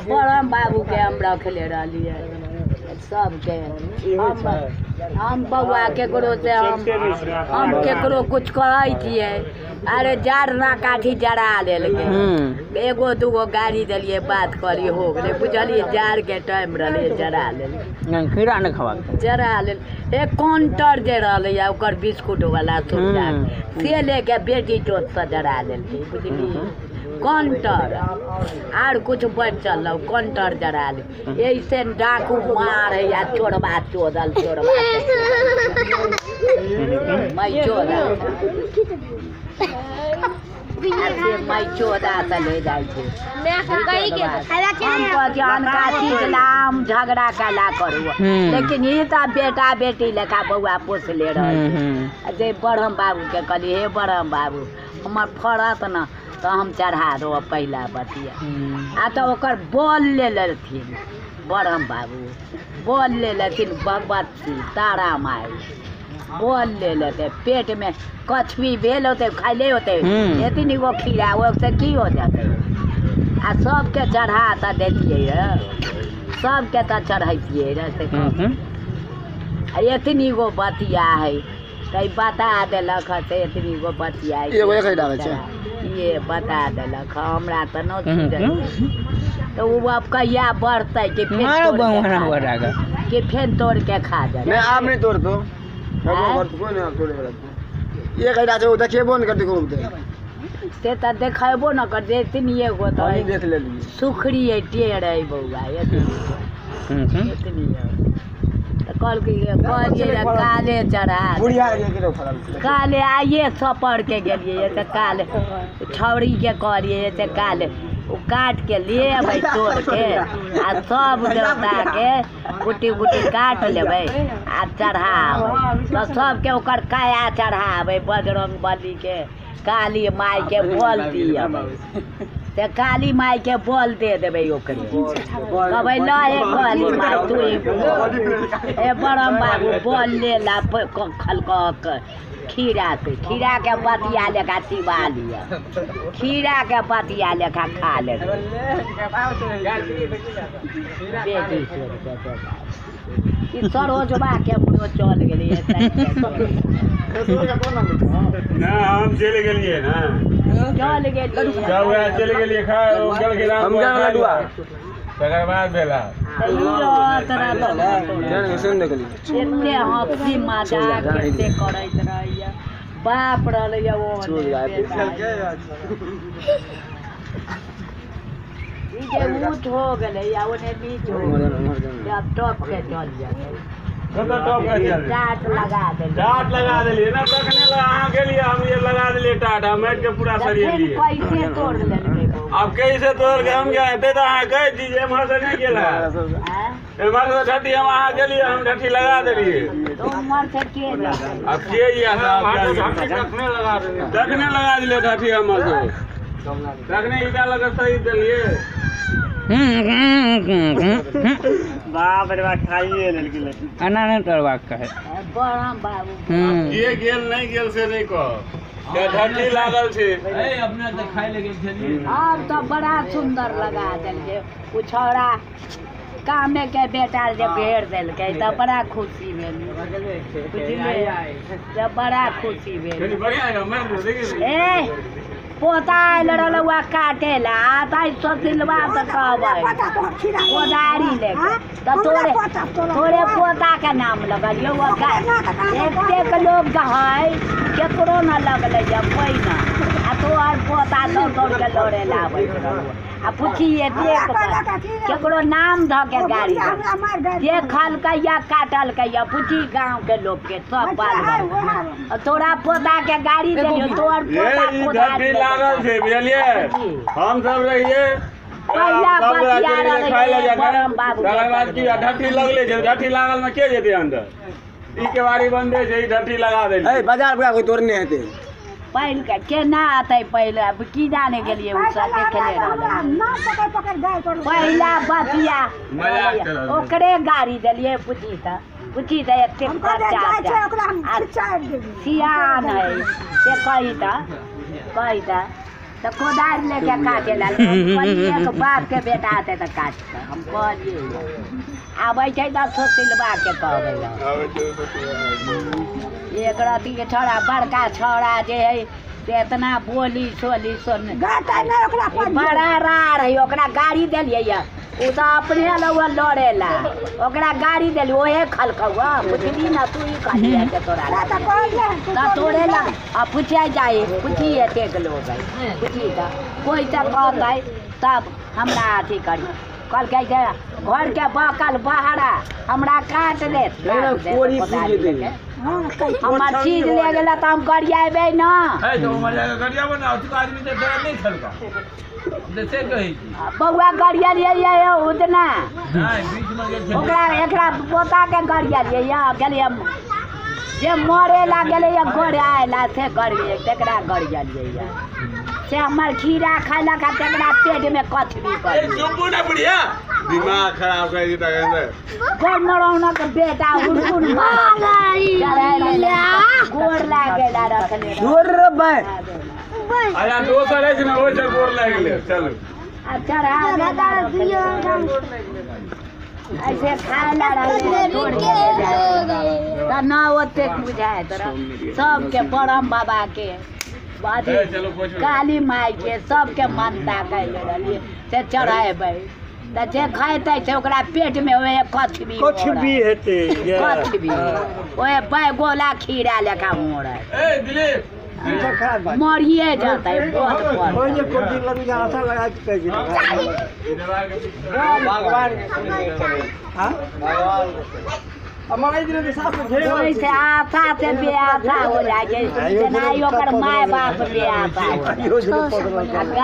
बड़म बाबू के हम रखले रहिए सबके हम बउआ केकरो से हम केकरो कुछ करे छिए। अरे जार ना काठी जरा लेलके एगो दूगो गाड़ी दिलिए बात करी हो गए बुझलिए जार के टाइम रहे जरा ले खीरा न खवा जरा ले एक काउंटर जे रहे ओकर बिस्कुट वाला सुविधा से लेके बेटी चोट से जरा लेलके बुझलिए काउंटर आर कुछ बचल काउंटर जरा ले ऐसे डाकू मार या चोरबा चोदल चोरबा मैं चोदल मैं चोदा से ले जाए झगड़ा कला करू लेकिन ये तो बेटा बेटी लेखा बउआ पोस ले रहे बड़म बाबू के कहली हे बड़म बाबू हमार फरत न तो हम चढ़ा दो पहला बतिया आ तो ओकर बॉल ले लेथिन बड़म बाबू बॉल ले लेथिन भगवती तारा माई बॉल ले लेते पेट में कछवी भेल होते खाइले होते इतनी वो खीरा वो से की हो जाते आ सबके चढ़ा देतिए सबके तो चढ़ैतिए इतनी गो बतिया है कई बता दिलक से इतनी गो बतिया ये बता दिलक हमरा तो न तो वो अब कहिया बढ़ते कि फेन तोड़ के खा जाए आप नहीं तोड़ दो ये कहीं जाते हो देखेबो न करते घूमते से तो देखेबो न कर देती नहीं एगो तो देख ले सुखड़ी है टेढ़ है बउआ इतनी तो कल के काले चढ़ा काले आइए सपड़ के गेलिए तो काले छौड़ी के करिए तो काले वो काट के लिए भाई तोड़ के आ सब देवता के गुटी गुटी काट लेबै आ चढ़ाबै तो सबके ओकर काया चढ़ाबै बजरंग बली के काली माई के बोल दियबै ते काली माई के बोल दे देबै ओकरे कहबै ल ए काली माई तू ए बड़म बाबू बोल ले ला खलक खीरा के बतिया लेखा चिबा लिया खीरा के बतिया लेखा खा ले सरोजबा के बुढ़ो चल गेलिए हम चल गेलिए ना चल गेलिए तकर बाद भेला एते हंसी मजाक एते करैत रहैया बाप रहलैया वो ऊँच हो गए या ओने नीच हो जब टॉप के चल जाए टाट लगा देलिए ना तखने अहाँ गेलिए हम ये लगा देलिए टाट हम के पूरा शरीर लिए कैसे तोड़ लेलकै अब कैसे तोड़ के हम गए थे तो अहाँ कह दीजिए एम्हर से नहीं गेला एम्हर से ढट्टी हम अहाँ गेलिए हम ढट्टी लगा देलिए अब के तखने लगा दिले ढट्टी हमर से तखने ईटा लगा सही दिलिए बाप रे बाप खाइए अना नहीं तोड़बाक कहे बड़म बाबू ये गेल नहीं गेल से नहीं कह ढट्टी लागल छे अपने तो खाए लगे छलिए अब तो बड़ा सुंदर लगा देलकै उ छौड़ा कामे के बेटा जे घेर देलकै तो बड़ा खुशी भेल जब बड़ा खुशी भेल ए पोता लड़ल हुआ काटे ला ताई सोचिलवा तो कहबै कोदारी लेके तो तोरे पोता के नाम लगलियो एक लोग है केकरो न लगले जब पैना आ तोहर पोता दौड़ के लड़े लाबै आ पूछिए देख केकरो नाम ध के गाड़ी देखलकै या काटलकै या पूछी गाँव के लोग के सब बाल तोरा पोता के गाड़ी देलियो तोहर पोता कोदारी लागल छे बुझलिए हम सब रहिए पहिला बतिया रहले बड़म बाबू ढट्टी लगले छे ढट्टी लागल में के जेते अंदर ई के बारी बंदे छे ढट्टी लगा दे ए बाजार पूरा कोई तोड़ने हेते पहिल के केना आते पहले अब की जाने के लिए उसा देखेले रहले पहिला बतिया ओकरे गाड़ी देलिए पूछी त एते खर्चा सियान है से कही था तो कोदार लेके काटे ला एक बाप के बेटा आते तो काटते हम कहलिए आबै छै दस सिलवा के कहबै एक रति के छौड़ा बड़का छौड़ा जे है से इतना बोली सोली सुन बड़ा रार है ओकरा गाड़ी देलियै या उ तो अपने लौआ लड़े ला ओकरा गाड़ी देली ओहे खलकौआ पुछली ना तू ही कहलिए के तोरा ता तोड़े ला आ पुछिया जाए पुछी एते के लोग है पुछी का कोई त कहतै तब हमरा अथी करी कल के घर के बकल बहरा हमरा काट ले हमर चीज ले गेला त हम गरियाबे ना है तो मजा गरियाबे ना तू आदमी से तोरा नहीं खलका जैसे कही बउआ गरिया लिए उतना नहीं बीच में गेल ओकरा एकरा पोता के गरिया लिए या गेलिए जे मरे ला गेले या घर आयला से गरिए तेकरा गरिया लिए या से हमर खीरा खाइला का तेकरा पेट में कथरी कर चुप ना बुढ़िया दिमाग खराब कर देता है गोर मरौना के बेटा हुरहुर मारी गोर लागे ला रखले दूर बे आया दोसर है ना वो से गोर लाग ले चलो अच्छा ऐसे खाला रहे ना ओते बुझाए तोरा सबके परम बाबा के काली माई के सबके मानता कैले रहलिए से चढ़ाबे त जे खाइते से ओकरा पेट में ओए कथबी हेते कथबी ओए बैगोला खीरा लेखा मोड़े ए दिलीप मरिए जाता है बहुत भगवान से आशा से बेआशा हो जाए ओकर माय बाप बेआशा